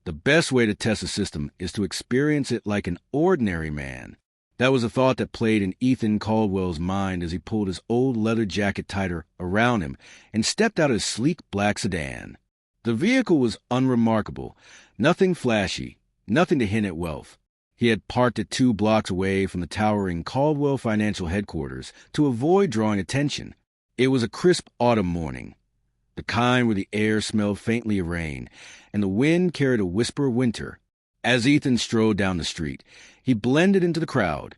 The best way to test a system is to experience it like an ordinary man. That was a thought that played in Ethan Caldwell's mind as he pulled his old leather jacket tighter around him and stepped out of his sleek black sedan. The vehicle was unremarkable, nothing flashy, nothing to hint at wealth. He had parked it 2 blocks away from the towering Caldwell Financial headquarters to avoid drawing attention. It was a crisp autumn morning, the kind where the air smelled faintly of rain, and the wind carried a whisper of winter. As Ethan strode down the street, he blended into the crowd.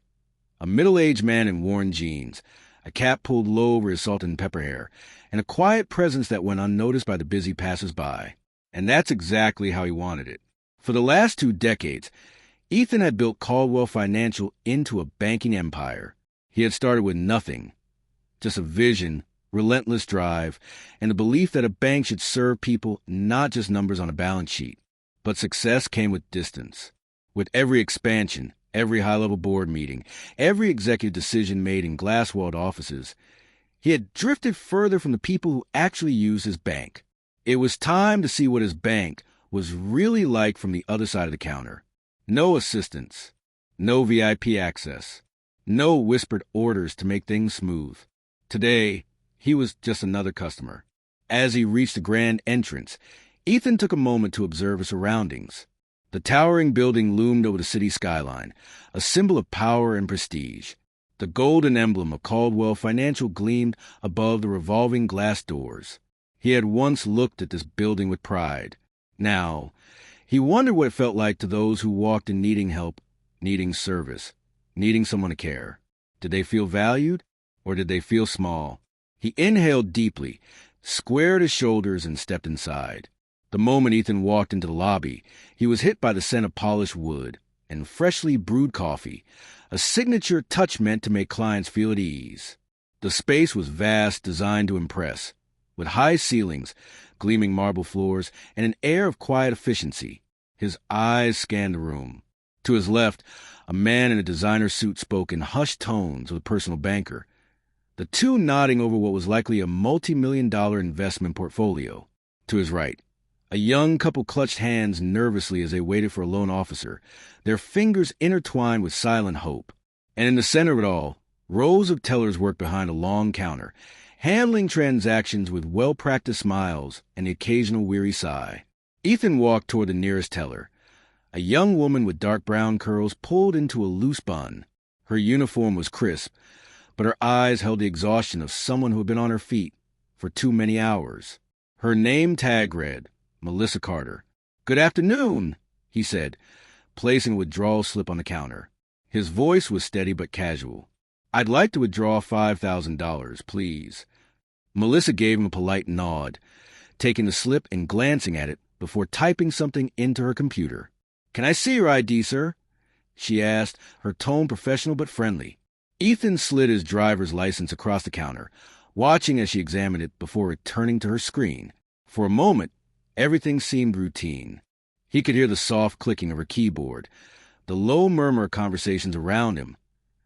A middle-aged man in worn jeans, a cap pulled low over his salt and pepper hair, and a quiet presence that went unnoticed by the busy passers-by. And that's exactly how he wanted it. For the last 2 decades, Ethan had built Caldwell Financial into a banking empire. He had started with nothing, just a vision, relentless drive, and the belief that a bank should serve people, not just numbers on a balance sheet. But success came with distance. With every expansion, every high-level board meeting, every executive decision made in glass-walled offices, he had drifted further from the people who actually used his bank. It was time to see what his bank was really like from the other side of the counter. No assistants, no VIP access, no whispered orders to make things smooth. Today, he was just another customer. As he reached the grand entrance, Ethan took a moment to observe his surroundings. The towering building loomed over the city skyline, a symbol of power and prestige. The golden emblem of Caldwell Financial gleamed above the revolving glass doors. He had once looked at this building with pride. Now, he wondered what it felt like to those who walked in needing help, needing service, needing someone to care. Did they feel valued, or did they feel small? He inhaled deeply, squared his shoulders, and stepped inside. The moment Ethan walked into the lobby, he was hit by the scent of polished wood and freshly brewed coffee, a signature touch meant to make clients feel at ease. The space was vast, designed to impress, with high ceilings, gleaming marble floors, and an air of quiet efficiency. His eyes scanned the room. To his left, a man in a designer suit spoke in hushed tones with a personal banker, the two nodding over what was likely a multi-million-dollar investment portfolio. To his right, a young couple clutched hands nervously as they waited for a loan officer, their fingers intertwined with silent hope. And in the center of it all, rows of tellers worked behind a long counter, handling transactions with well-practiced smiles and the occasional weary sigh. Ethan walked toward the nearest teller. A young woman with dark brown curls pulled into a loose bun. Her uniform was crisp, but her eyes held the exhaustion of someone who had been on her feet for too many hours. Her name tag read, Melissa Carter. "Good afternoon," he said, placing a withdrawal slip on the counter. His voice was steady but casual. "I'd like to withdraw $5,000, please." Melissa gave him a polite nod, taking the slip and glancing at it before typing something into her computer. "Can I see your ID, sir?" she asked, her tone professional but friendly. Ethan slid his driver's license across the counter, watching as she examined it before returning to her screen. For a moment, everything seemed routine. He could hear the soft clicking of her keyboard, the low murmur of conversations around him,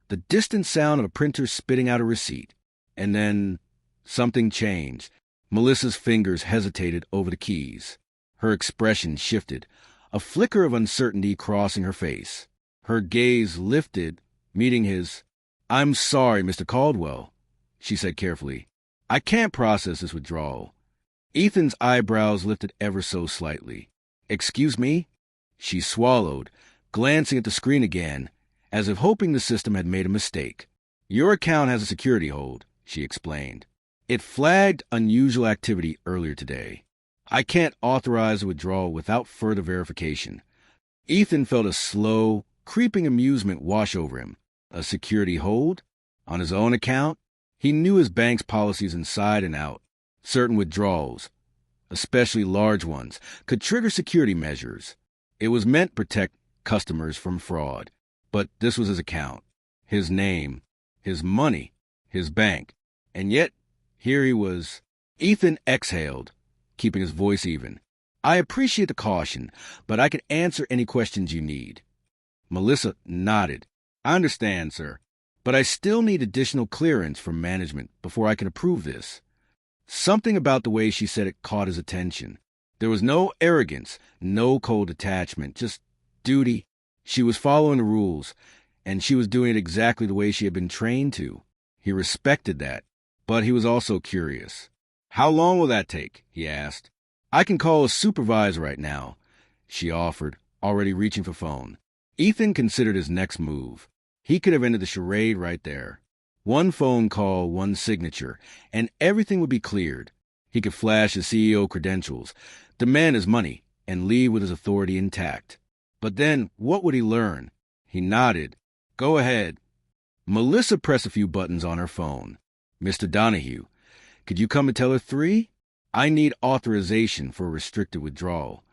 the distant sound of a printer spitting out a receipt. And then something changed. Melissa's fingers hesitated over the keys. Her expression shifted, a flicker of uncertainty crossing her face. Her gaze lifted, meeting his. "I'm sorry, Mr. Caldwell," she said carefully. "I can't process this withdrawal." Ethan's eyebrows lifted ever so slightly. "Excuse me?" She swallowed, glancing at the screen again, as if hoping the system had made a mistake. "Your account has a security hold," she explained. "It flagged unusual activity earlier today. I can't authorize a withdrawal without further verification." Ethan felt a slow, creeping amusement wash over him. A security hold? On his own account? He knew his bank's policies inside and out. Certain withdrawals, especially large ones, could trigger security measures. It was meant to protect customers from fraud. But this was his account, his name, his money, his bank. And yet, here he was. Ethan exhaled, keeping his voice even. "I appreciate the caution, but I can answer any questions you need." Melissa nodded. "I understand, sir, but I still need additional clearance from management before I can approve this." Something about the way she said it caught his attention. There was no arrogance, no cold attachment, just duty. She was following the rules, and she was doing it exactly the way she had been trained to. He respected that, but he was also curious. "How long will that take?" he asked. "I can call a supervisor right now," she offered, already reaching for phone. Ethan considered his next move. He could have ended the charade right there. One phone call, one signature, and everything would be cleared. He could flash his CEO credentials, demand his money, and leave with his authority intact. But then, what would he learn? He nodded. "Go ahead." Melissa pressed a few buttons on her phone. "Mr. Donahue, could you come and tell her 3? I need authorization for a restricted withdrawal."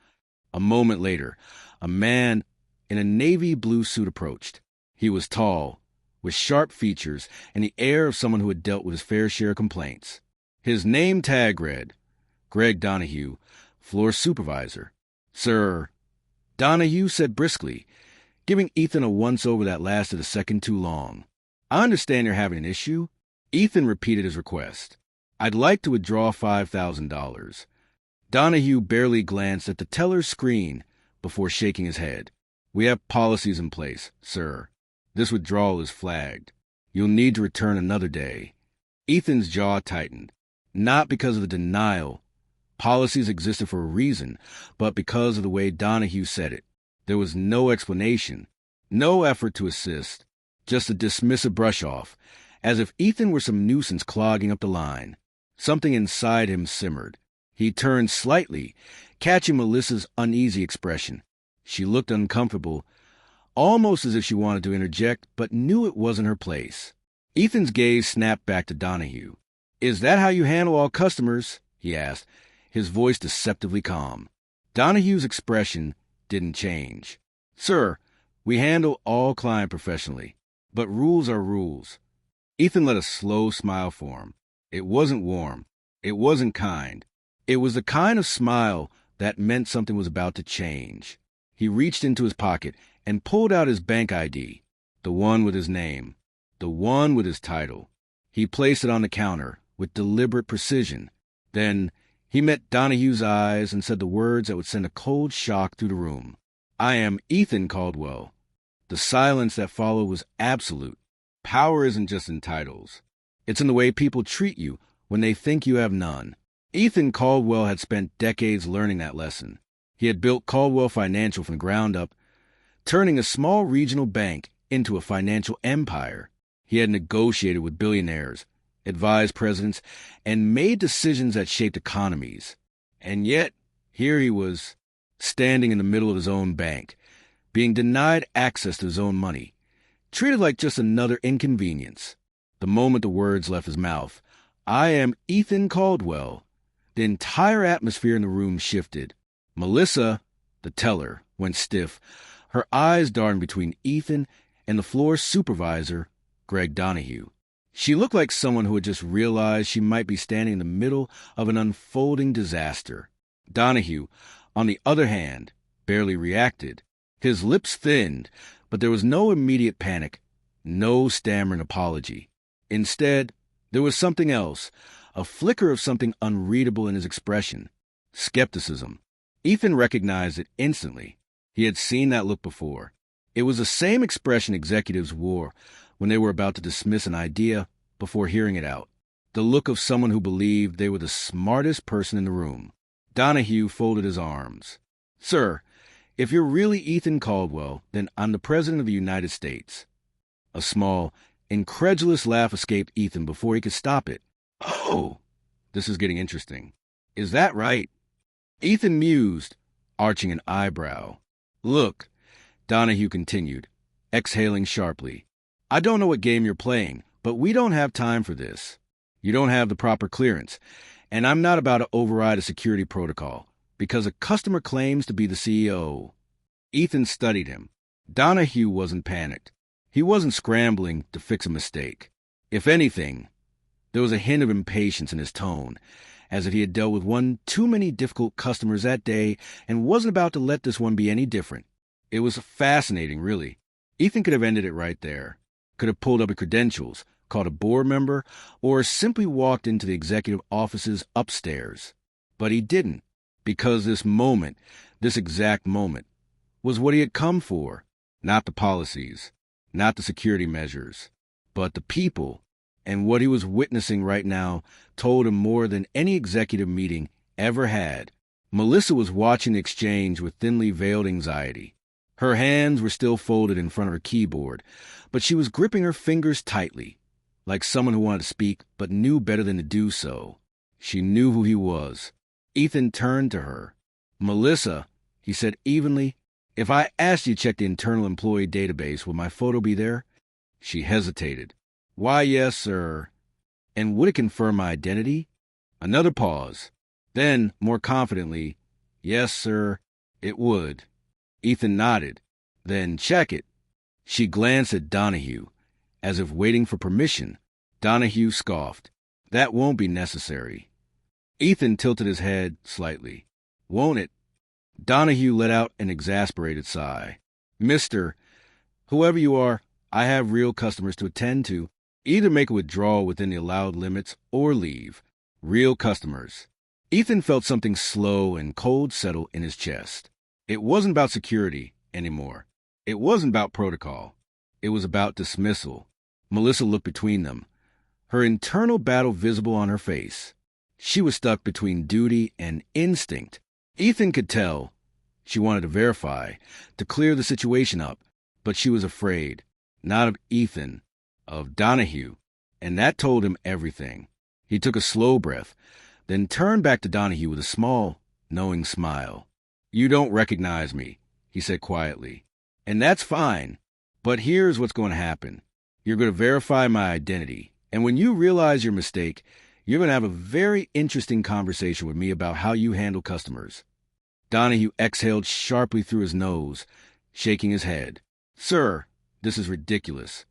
A moment later, a man in a navy blue suit approached. He was tall, with sharp features and the air of someone who had dealt with his fair share of complaints. His name tag read, Greg Donahue, floor supervisor. "Sir," Donahue said briskly, giving Ethan a once-over that lasted a second too long. "I understand you're having an issue." Ethan repeated his request. "I'd like to withdraw $5,000. Donahue barely glanced at the teller's screen before shaking his head. "We have policies in place, sir. This withdrawal is flagged. You'll need to return another day." Ethan's jaw tightened, not because of the denial. Policies existed for a reason, but because of the way Donahue said it. There was no explanation, no effort to assist, just a dismissive brush-off, as if Ethan were some nuisance clogging up the line. Something inside him simmered. He turned slightly, catching Melissa's uneasy expression. She looked uncomfortable, almost as if she wanted to interject, but knew it wasn't her place. Ethan's gaze snapped back to Donahue. "Is that how you handle all customers?" he asked, his voice deceptively calm. Donahue's expression didn't change. "Sir, we handle all clients professionally, but rules are rules." Ethan let a slow smile form. It wasn't warm. It wasn't kind. It was the kind of smile that meant something was about to change. He reached into his pocket and pulled out his bank ID, the one with his name, the one with his title. He placed it on the counter with deliberate precision. Then he met Donahue's eyes and said the words that would send a cold shock through the room. "I am Ethan Caldwell." The silence that followed was absolute. Power isn't just in titles. It's in the way people treat you when they think you have none. Ethan Caldwell had spent decades learning that lesson. He had built Caldwell Financial from the ground up, turning a small regional bank into a financial empire. He had negotiated with billionaires, advised presidents, and made decisions that shaped economies. And yet, here he was, standing in the middle of his own bank, being denied access to his own money, treated like just another inconvenience. The moment the words left his mouth, "I am Ethan Caldwell," the entire atmosphere in the room shifted. Melissa, the teller, went stiff, her eyes darting between Ethan and the floor supervisor, Greg Donahue. She looked like someone who had just realized she might be standing in the middle of an unfolding disaster. Donahue, on the other hand, barely reacted. His lips thinned, but there was no immediate panic, no stammering apology. Instead, there was something else, a flicker of something unreadable in his expression. Skepticism. Ethan recognized it instantly. He had seen that look before. It was the same expression executives wore when they were about to dismiss an idea before hearing it out. The look of someone who believed they were the smartest person in the room. Donahue folded his arms. "Sir, if you're really Ethan Caldwell, then I'm the President of the United States." A small, incredulous laugh escaped Ethan before he could stop it. "Oh, this is getting interesting. Is that right?" Ethan mused, arching an eyebrow. "Look," Donahue continued, exhaling sharply, "I don't know what game you're playing, but we don't have time for this. You don't have the proper clearance, and I'm not about to override a security protocol because a customer claims to be the CEO. Ethan studied him. Donahue wasn't panicked. He wasn't scrambling to fix a mistake. If anything, there was a hint of impatience in his tone, as if he had dealt with one too many difficult customers that day and wasn't about to let this one be any different. It was fascinating, really. Ethan could have ended it right there. Could have pulled up his credentials, called a board member, or simply walked into the executive offices upstairs. But he didn't. Because this moment, this exact moment, was what he had come for. Not the policies, not the security measures, but the people. And what he was witnessing right now told him more than any executive meeting ever had. Melissa was watching the exchange with thinly veiled anxiety. Her hands were still folded in front of her keyboard, but she was gripping her fingers tightly, like someone who wanted to speak but knew better than to do so. She knew who he was. Ethan turned to her. "Melissa," he said evenly, "if I asked you to check the internal employee database, will my photo be there?" She hesitated. "Why, yes, sir." "And would it confirm my identity?" Another pause. Then, more confidently, "Yes, sir, it would." Ethan nodded. "Then check it." She glanced at Donahue, as if waiting for permission. Donahue scoffed. "That won't be necessary." Ethan tilted his head slightly. "Won't it?" Donahue let out an exasperated sigh. "Mister, whoever you are, I have real customers to attend to. Either make a withdrawal within the allowed limits or leave. Real customers." Ethan felt something slow and cold settle in his chest. It wasn't about security anymore. It wasn't about protocol. It was about dismissal. Melissa looked between them, her internal battle visible on her face. She was stuck between duty and instinct. Ethan could tell. She wanted to verify, to clear the situation up, but she was afraid. Not of Ethan, of Donahue, and that told him everything. He took a slow breath, then turned back to Donahue with a small, knowing smile. "You don't recognize me," he said quietly. "And that's fine. But here's what's going to happen. You're going to verify my identity. And when you realize your mistake, you're going to have a very interesting conversation with me about how you handle customers." Donahue exhaled sharply through his nose, shaking his head. "Sir, this is ridiculous."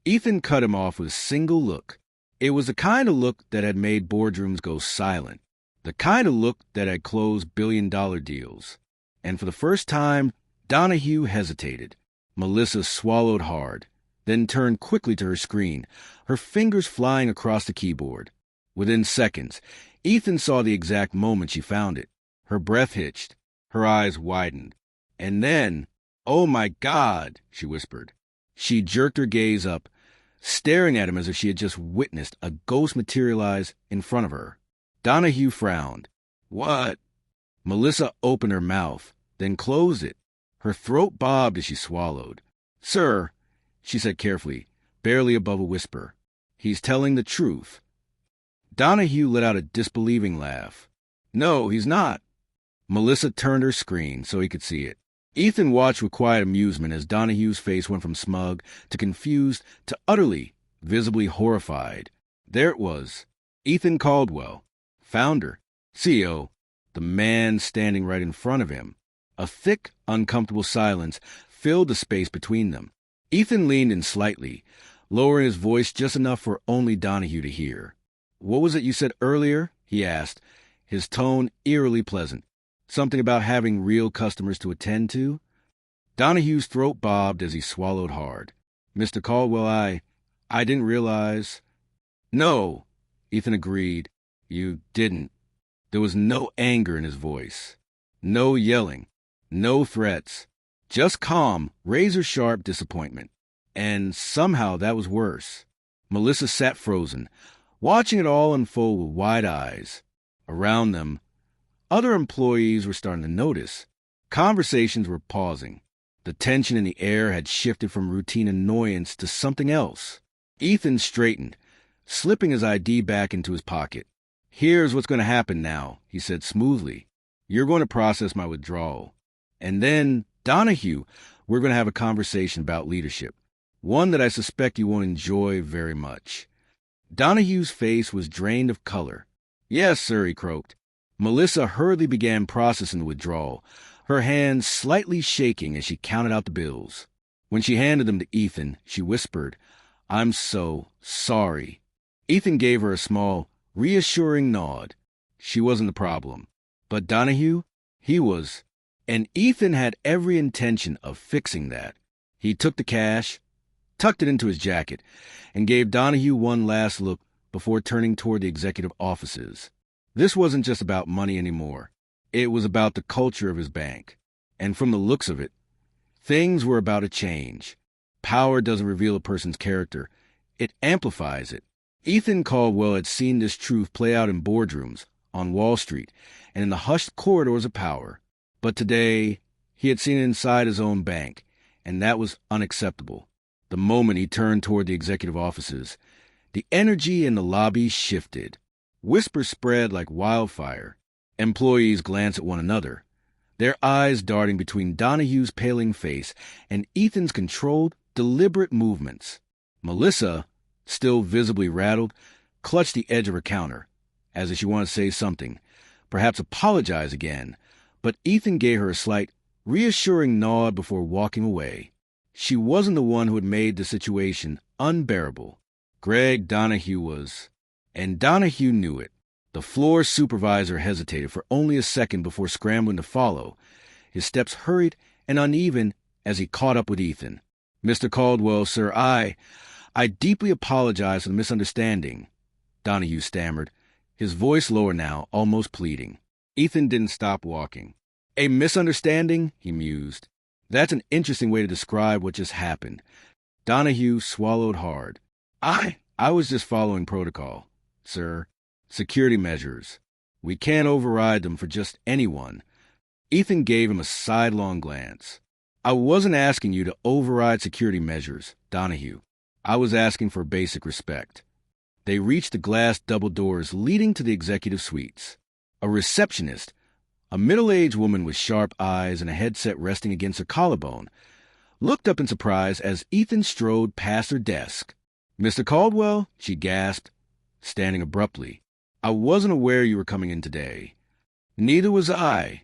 Ethan cut him off with a single look. It was the kind of look that had made boardrooms go silent, the kind of look that had closed billion-dollar deals. And for the first time, Donahue hesitated. Melissa swallowed hard, then turned quickly to her screen, her fingers flying across the keyboard. Within seconds, Ethan saw the exact moment she found it. Her breath hitched, her eyes widened. And then, "Oh my God," she whispered. She jerked her gaze up, staring at him as if she had just witnessed a ghost materialize in front of her. Donahue frowned. "What?" Melissa opened her mouth, then closed it. Her throat bobbed as she swallowed. "Sir," she said carefully, barely above a whisper, "he's telling the truth." Donahue let out a disbelieving laugh. "No, he's not." Melissa turned her screen so he could see it. Ethan watched with quiet amusement as Donahue's face went from smug to confused to utterly, visibly horrified. There it was. Ethan Caldwell, founder, CEO, the man standing right in front of him. A thick, uncomfortable silence filled the space between them. Ethan leaned in slightly, lowering his voice just enough for only Donahue to hear. "What was it you said earlier?" he asked, his tone eerily pleasant. "Something about having real customers to attend to?" Donahue's throat bobbed as he swallowed hard. "Mr. Caldwell, I didn't realize." "No," Ethan agreed. "You didn't." There was no anger in his voice. No yelling. No threats. Just calm, razor-sharp disappointment. And somehow that was worse. Melissa sat frozen, watching it all unfold with wide eyes. Around them, other employees were starting to notice. Conversations were pausing. The tension in the air had shifted from routine annoyance to something else. Ethan straightened, slipping his ID back into his pocket. "Here's what's going to happen now," he said smoothly. "You're going to process my withdrawal. And then, Donahue, we're going to have a conversation about leadership. One that I suspect you won't enjoy very much." Donahue's face was drained of color. "Yes, sir," he croaked. Melissa hurriedly began processing the withdrawal, her hands slightly shaking as she counted out the bills. When she handed them to Ethan, she whispered, "I'm so sorry." Ethan gave her a small, reassuring nod. She wasn't the problem. But Donahue, he was. And Ethan had every intention of fixing that. He took the cash, tucked it into his jacket, and gave Donahue one last look before turning toward the executive offices. This wasn't just about money anymore. It was about the culture of his bank. And from the looks of it, things were about to change. Power doesn't reveal a person's character. It amplifies it. Ethan Caldwell had seen this truth play out in boardrooms, on Wall Street, and in the hushed corridors of power. But today, he had seen it inside his own bank, and that was unacceptable. The moment he turned toward the executive offices, the energy in the lobby shifted. Whispers spread like wildfire. Employees glanced at one another, their eyes darting between Donahue's paling face and Ethan's controlled, deliberate movements. Melissa, still visibly rattled, clutched the edge of her counter, as if she wanted to say something, perhaps apologize again, but Ethan gave her a slight, reassuring nod before walking away. She wasn't the one who had made the situation unbearable. Greg Donahue was, and Donahue knew it. The floor supervisor hesitated for only a second before scrambling to follow. His steps hurried and uneven as he caught up with Ethan. "Mr. Caldwell, sir, I deeply apologize for the misunderstanding," Donahue stammered, his voice lower now, almost pleading. Ethan didn't stop walking. "A misunderstanding?" he mused. "That's an interesting way to describe what just happened." Donahue swallowed hard. I was just following protocol, sir. Security measures. We can't override them for just anyone." Ethan gave him a sidelong glance. "I wasn't asking you to override security measures, Donahue. I was asking for basic respect." They reached the glass double doors leading to the executive suites. A receptionist, a middle-aged woman with sharp eyes and a headset resting against her collarbone, looked up in surprise as Ethan strode past her desk. "Mr. Caldwell?" she gasped, standing abruptly. "I wasn't aware you were coming in today." "Neither was I,"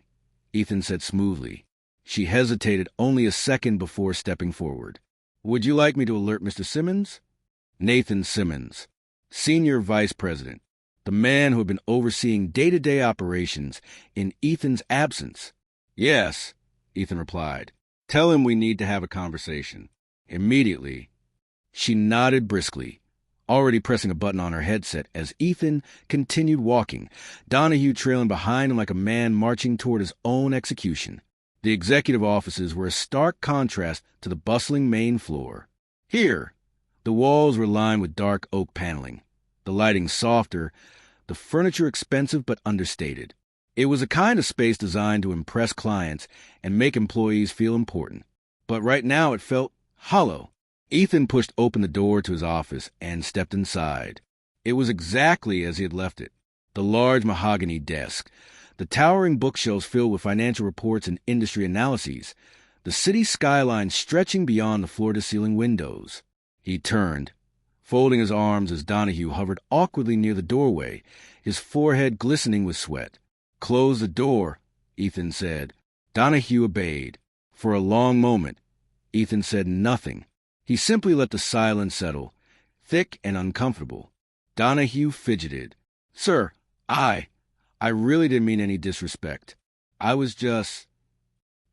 Ethan said smoothly. She hesitated only a second before stepping forward. "Would you like me to alert Mr. Simmons?" Nathan Simmons, Senior Vice President, the man who had been overseeing day-to-day operations in Ethan's absence. "Yes," Ethan replied. "Tell him we need to have a conversation. Immediately." She nodded briskly, already pressing a button on her headset as Ethan continued walking, Donahue trailing behind him like a man marching toward his own execution. The executive offices were a stark contrast to the bustling main floor. Here, the walls were lined with dark oak paneling, the lighting softer, the furniture expensive but understated. It was a kind of space designed to impress clients and make employees feel important. But right now it felt hollow. Ethan pushed open the door to his office and stepped inside. It was exactly as he had left it. The large mahogany desk, the towering bookshelves filled with financial reports and industry analyses, the city skyline stretching beyond the floor-to-ceiling windows. He turned, folding his arms as Donahue hovered awkwardly near the doorway, his forehead glistening with sweat. "Close the door," Ethan said. Donahue obeyed. For a long moment, Ethan said nothing. He simply let the silence settle, thick and uncomfortable. Donahue fidgeted. "Sir, I really didn't mean any disrespect. I was just—"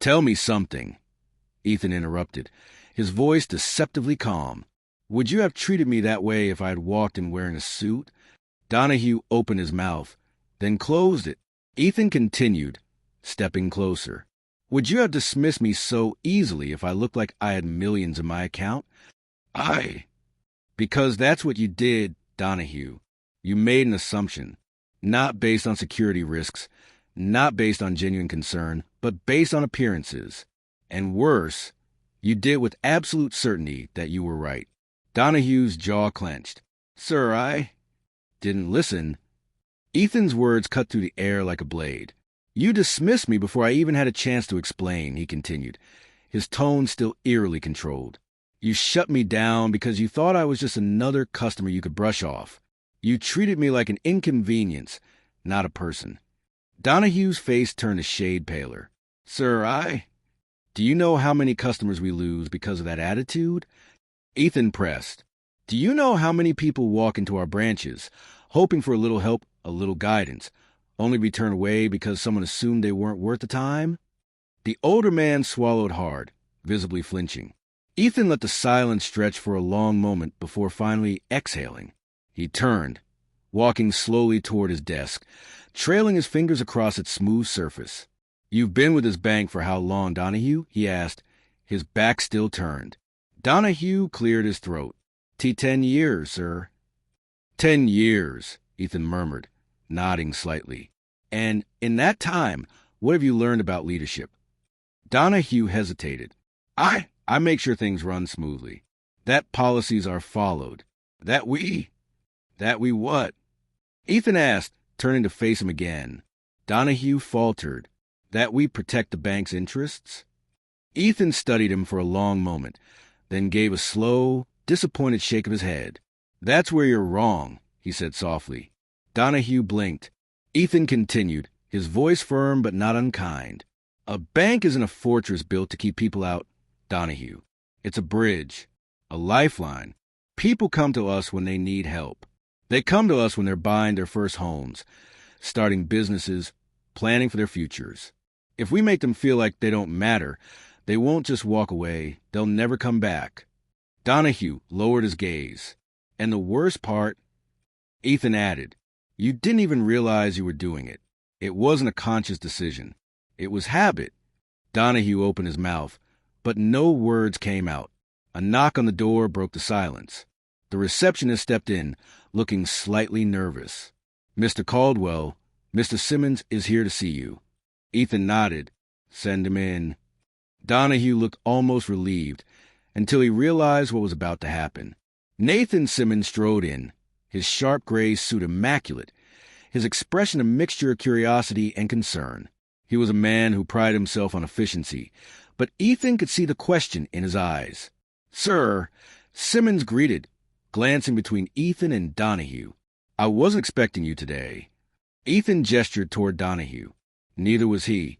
"Tell me something," Ethan interrupted, his voice deceptively calm. "Would you have treated me that way if I had walked in wearing a suit?" Donahue opened his mouth, then closed it. Ethan continued, stepping closer. "Would you have dismissed me so easily if I looked like I had millions in my account?" "Because that's what you did, Donahue. You made an assumption, not based on security risks, not based on genuine concern, but based on appearances. And worse, you did with absolute certainty that you were right." Donahue's jaw clenched. "Sir, I didn't listen." Ethan's words cut through the air like a blade. "You dismissed me before I even had a chance to explain," he continued, his tone still eerily controlled. "You shut me down because you thought I was just another customer you could brush off. You treated me like an inconvenience, not a person." Donahue's face turned a shade paler. "Sir, do you know how many customers we lose because of that attitude?" Ethan pressed. "Do you know how many people walk into our branches, hoping for a little help, a little guidance, only to be turned away because someone assumed they weren't worth the time?" The older man swallowed hard, visibly flinching. Ethan let the silence stretch for a long moment before finally exhaling. He turned, walking slowly toward his desk, trailing his fingers across its smooth surface. "You've been with this bank for how long, Donahue?" he asked, his back still turned. Donahue cleared his throat. "10 years, sir." 10 years, Ethan murmured, nodding slightly. "And in that time, what have you learned about leadership?" Donahue hesitated. I make sure things run smoothly. That policies are followed. That we what?" Ethan asked, turning to face him again. Donahue faltered. "That we protect the bank's interests?" Ethan studied him for a long moment, then gave a slow, disappointed shake of his head. "That's where you're wrong," he said softly. Donahue blinked. Ethan continued, his voice firm but not unkind. "A bank isn't a fortress built to keep people out, Donahue. It's a bridge, a lifeline. People come to us when they need help. They come to us when they're buying their first homes, starting businesses, planning for their futures. If we make them feel like they don't matter, they won't just walk away. They'll never come back." Donahue lowered his gaze. "And the worst part," Ethan added, "you didn't even realize you were doing it. It wasn't a conscious decision. It was habit." Donahue opened his mouth, but no words came out. A knock on the door broke the silence. The receptionist stepped in, looking slightly nervous. "Mr. Caldwell, Mr. Simmons is here to see you." Ethan nodded. "Send him in." Donahue looked almost relieved, until he realized what was about to happen. Nathan Simmons strode in, his sharp gray suit immaculate, his expression a mixture of curiosity and concern. He was a man who prided himself on efficiency, but Ethan could see the question in his eyes. "Sir," Simmons greeted, glancing between Ethan and Donahue. "I wasn't expecting you today." Ethan gestured toward Donahue. Neither was he.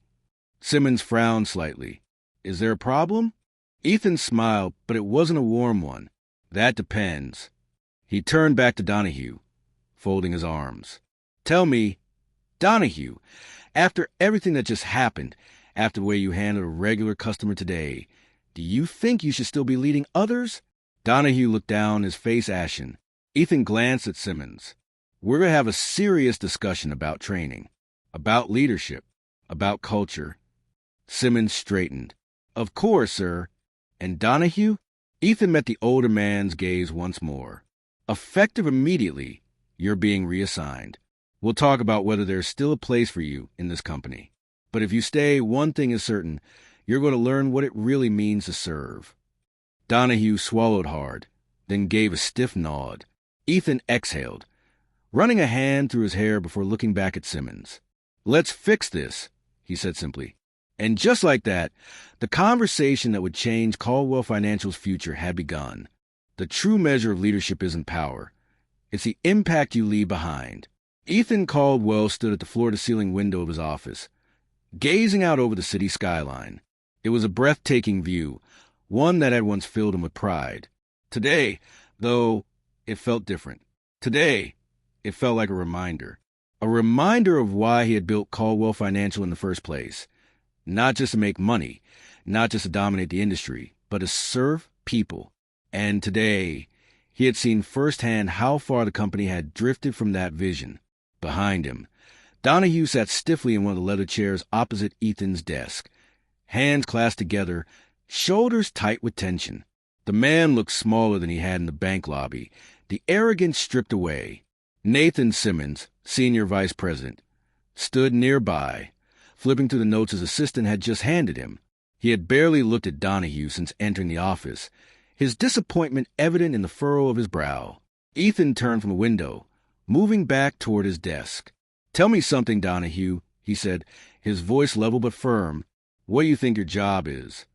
Simmons frowned slightly. "Is there a problem?" Ethan smiled, but it wasn't a warm one. "That depends." He turned back to Donahue, folding his arms. "Tell me, Donahue, after everything that just happened, after the way you handled a regular customer today, do you think you should still be leading others?" Donahue looked down, his face ashen. Ethan glanced at Simmons. "We're going to have a serious discussion about training, about leadership, about culture." Simmons straightened. "Of course, sir." "And Donahue?" Ethan met the older man's gaze once more. "Effective immediately, you're being reassigned. We'll talk about whether there's still a place for you in this company. But if you stay, one thing is certain. You're going to learn what it really means to serve." Donahue swallowed hard, then gave a stiff nod. Ethan exhaled, running a hand through his hair before looking back at Simmons. "Let's fix this," he said simply. And just like that, the conversation that would change Caldwell Financial's future had begun. The true measure of leadership isn't power. It's the impact you leave behind. Ethan Caldwell stood at the floor-to-ceiling window of his office, gazing out over the city skyline. It was a breathtaking view, one that had once filled him with pride. Today, though, it felt different. Today, it felt like a reminder of why he had built Caldwell Financial in the first place. Not just to make money, not just to dominate the industry, but to serve people. And today, he had seen firsthand how far the company had drifted from that vision. Behind him, Donahue sat stiffly in one of the leather chairs opposite Ethan's desk, hands clasped together, shoulders tight with tension. The man looked smaller than he had in the bank lobby, the arrogance stripped away. Nathan Simmons, senior vice president, stood nearby, flipping through the notes his assistant had just handed him. He had barely looked at Donahue since entering the office, his disappointment evident in the furrow of his brow. Ethan turned from the window, moving back toward his desk. "Tell me something, Donahue," he said, his voice level but firm. "What do you think your job is?"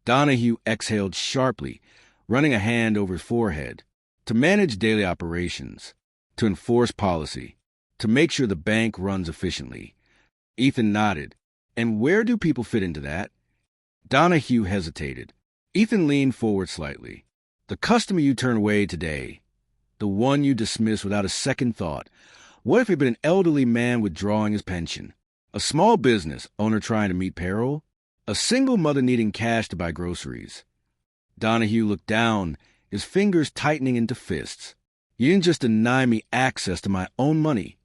Donahue exhaled sharply, running a hand over his forehead. "To manage daily operations, to enforce policy, to make sure the bank runs efficiently." Ethan nodded. "And where do people fit into that?" Donahue hesitated. Ethan leaned forward slightly. "The customer you turned away today, the one you dismissed without a second thought, what if he'd been an elderly man withdrawing his pension? A small business owner trying to meet payroll? A single mother needing cash to buy groceries?" Donahue looked down, his fingers tightening into fists. You didn't just deny me access to my own money,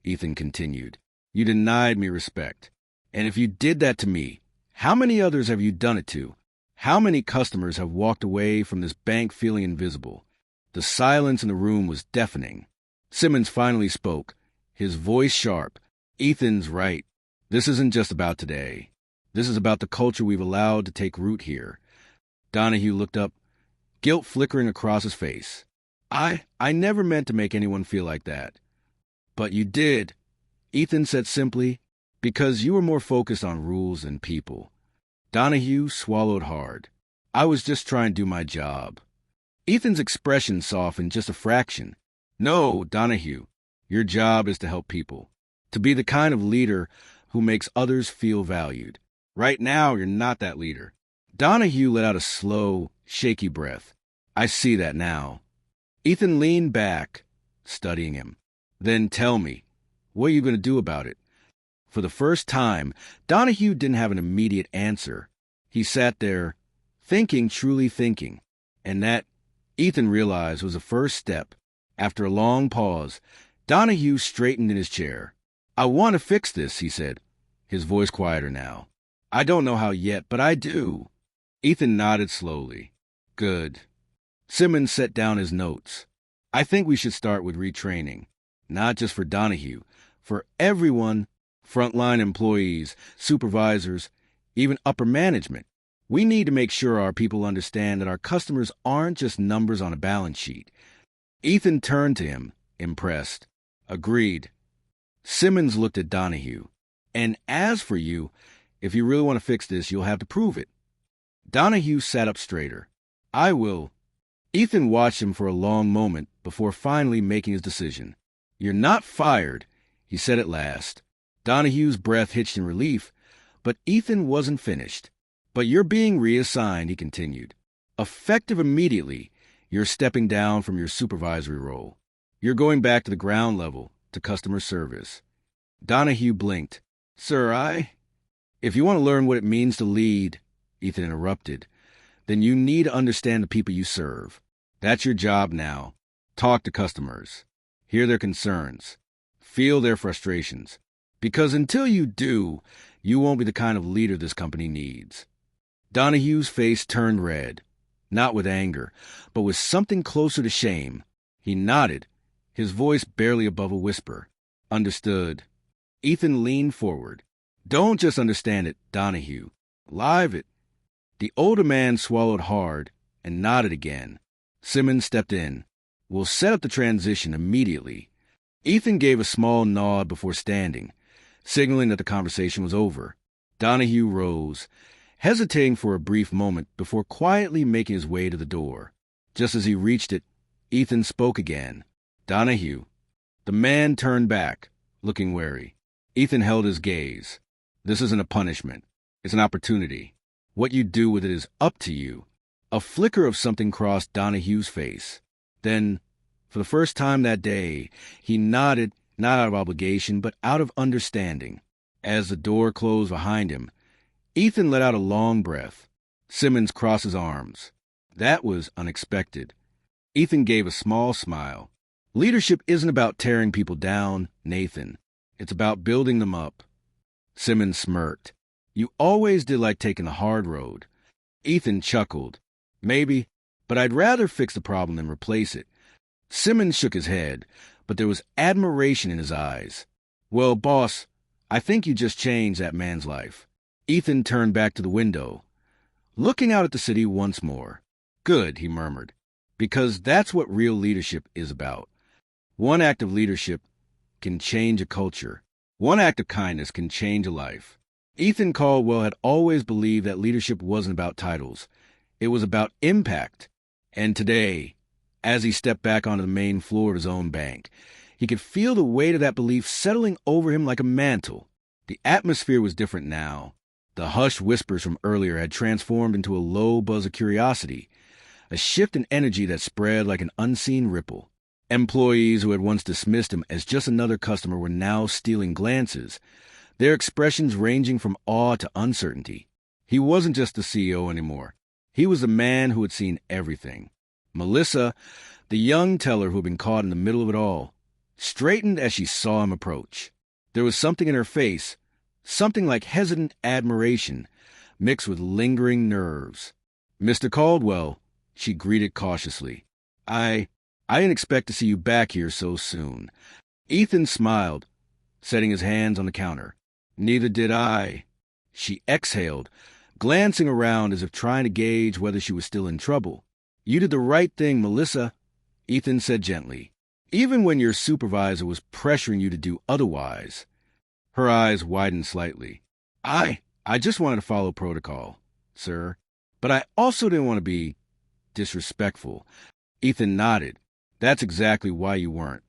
Ethan continued. You denied me respect. And if you did that to me, how many others have you done it to? How many customers have walked away from this bank feeling invisible? The silence in the room was deafening. Simmons finally spoke, his voice sharp. Ethan's right. This isn't just about today. This is about the culture we've allowed to take root here. Donahue looked up, guilt flickering across his face. I never meant to make anyone feel like that. But you did, Ethan said simply, because you were more focused on rules than people. Donahue swallowed hard. I was just trying to do my job. Ethan's expression softened just a fraction. No, Donahue, your job is to help people, to be the kind of leader who makes others feel valued. Right now, you're not that leader. Donahue let out a slow, shaky breath. I see that now. Ethan leaned back, studying him. Then tell me, what are you going to do about it? For the first time, Donahue didn't have an immediate answer. He sat there, thinking, truly thinking. And that, Ethan realized, was the first step. After a long pause, Donahue straightened in his chair. I want to fix this, he said, his voice quieter now. I don't know how yet, but I do. Ethan nodded slowly. Good. Simmons set down his notes. I think we should start with retraining, not just for Donahue, for everyone. Frontline employees, supervisors, even upper management. We need to make sure our people understand that our customers aren't just numbers on a balance sheet. Ethan turned to him, impressed. Agreed. Simmons looked at Donahue. And as for you, if you really want to fix this, you'll have to prove it. Donahue sat up straighter. I will. Ethan watched him for a long moment before finally making his decision. You're not fired, he said at last. Donahue's breath hitched in relief, but Ethan wasn't finished. But you're being reassigned, he continued. Effective immediately, you're stepping down from your supervisory role. You're going back to the ground level, to customer service. Donahue blinked. Sir, If you want to learn what it means to lead, Ethan interrupted, then you need to understand the people you serve. That's your job now. Talk to customers. Hear their concerns. Feel their frustrations. Because until you do, you won't be the kind of leader this company needs. Donahue's face turned red, not with anger, but with something closer to shame. He nodded, his voice barely above a whisper. Understood. Ethan leaned forward. Don't just understand it, Donahue. Live it. The older man swallowed hard and nodded again. Simmons stepped in. We'll set up the transition immediately. Ethan gave a small nod before standing, signaling that the conversation was over. Donahue rose, hesitating for a brief moment before quietly making his way to the door. Just as he reached it, Ethan spoke again. Donahue. The man turned back, looking wary. Ethan held his gaze. This isn't a punishment. It's an opportunity. What you do with it is up to you. A flicker of something crossed Donahue's face. Then, for the first time that day, he nodded, not out of obligation, but out of understanding. As the door closed behind him, Ethan let out a long breath. Simmons crossed his arms. That was unexpected. Ethan gave a small smile. Leadership isn't about tearing people down, Nathan. It's about building them up. Simmons smirked. You always did like taking the hard road. Ethan chuckled. Maybe, but I'd rather fix the problem than replace it. Simmons shook his head, but there was admiration in his eyes. Well, boss, I think you just changed that man's life. Ethan turned back to the window, looking out at the city once more. Good, he murmured, because that's what real leadership is about. One act of leadership can change a culture. One act of kindness can change a life. Ethan Caldwell had always believed that leadership wasn't about titles. It was about impact. And today, as he stepped back onto the main floor of his own bank, he could feel the weight of that belief settling over him like a mantle. The atmosphere was different now. The hushed whispers from earlier had transformed into a low buzz of curiosity, a shift in energy that spread like an unseen ripple. Employees who had once dismissed him as just another customer were now stealing glances, their expressions ranging from awe to uncertainty. He wasn't just the CEO anymore. He was the man who had seen everything. Melissa, the young teller who had been caught in the middle of it all, straightened as she saw him approach. There was something in her face, something like hesitant admiration, mixed with lingering nerves. "Mr. Caldwell," she greeted cautiously. I didn't expect to see you back here so soon." Ethan smiled, setting his hands on the counter. "Neither did I." She exhaled, glancing around as if trying to gauge whether she was still in trouble. "You did the right thing, Melissa," Ethan said gently, "even when your supervisor was pressuring you to do otherwise." Her eyes widened slightly. I just wanted to follow protocol, sir. But I also didn't want to be disrespectful." Ethan nodded. "That's exactly why you weren't."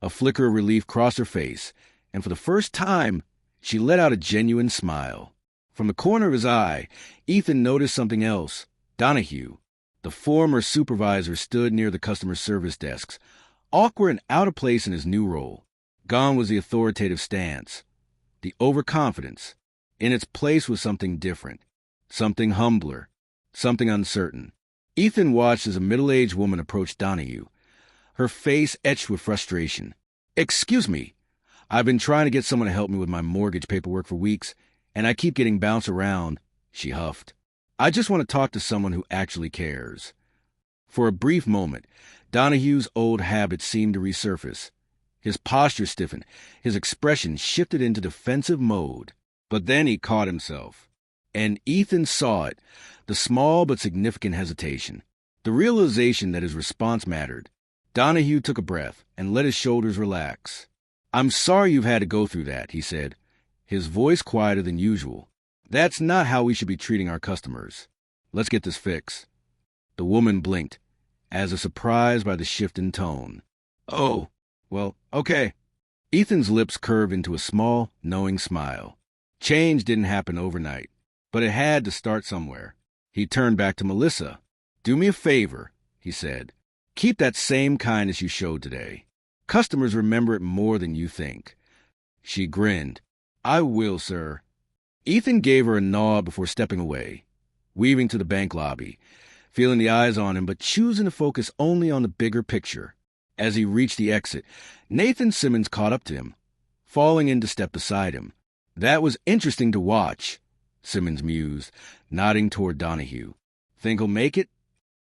A flicker of relief crossed her face, and for the first time, she let out a genuine smile. From the corner of his eye, Ethan noticed something else. Donahue, the former supervisor, stood near the customer service desks, awkward and out of place in his new role. Gone was the authoritative stance, the overconfidence. In its place was something different, something humbler, something uncertain. Ethan watched as a middle-aged woman approached Donahue, her face etched with frustration. "Excuse me. I've been trying to get someone to help me with my mortgage paperwork for weeks, and I keep getting bounced around," she huffed. "I just want to talk to someone who actually cares." For a brief moment, Donahue's old habits seemed to resurface. His posture stiffened, his expression shifted into defensive mode. But then he caught himself. And Ethan saw it, the small but significant hesitation, the realization that his response mattered. Donahue took a breath and let his shoulders relax. "I'm sorry you've had to go through that," he said, his voice quieter than usual. "That's not how we should be treating our customers. Let's get this fixed." The woman blinked, as if surprised by the shift in tone. "Oh, well, okay." Ethan's lips curved into a small, knowing smile. Change didn't happen overnight, but it had to start somewhere. He turned back to Melissa. "Do me a favor," he said. "Keep that same kindness you showed today. Customers remember it more than you think." She grinned. "I will, sir." Ethan gave her a nod before stepping away, weaving to the bank lobby, feeling the eyes on him but choosing to focus only on the bigger picture. As he reached the exit, Nathan Simmons caught up to him, falling in to step beside him. "That was interesting to watch," Simmons mused, nodding toward Donahue. "Think he'll make it?"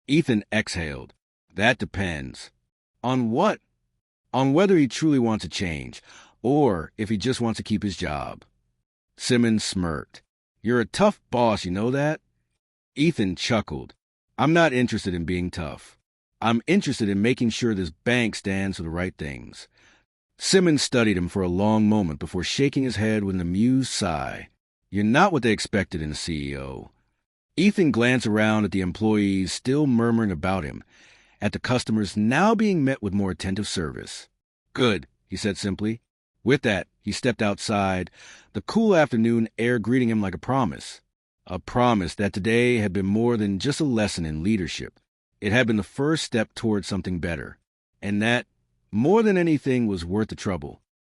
Ethan exhaled. "That depends." "On what?" "On whether he truly wants to change, or if he just wants to keep his job." Simmons smirked. "You're a tough boss, you know that?" Ethan chuckled. "I'm not interested in being tough. I'm interested in making sure this bank stands for the right things." Simmons studied him for a long moment before shaking his head with an amused sigh. "You're not what they expected in a CEO." Ethan glanced around at the employees still murmuring about him, at the customers now being met with more attentive service. "Good," he said simply. With that, he stepped outside, the cool afternoon air greeting him like a promise that today had been more than just a lesson in leadership. It had been the first step toward something better, and that, more than anything, was worth the trouble.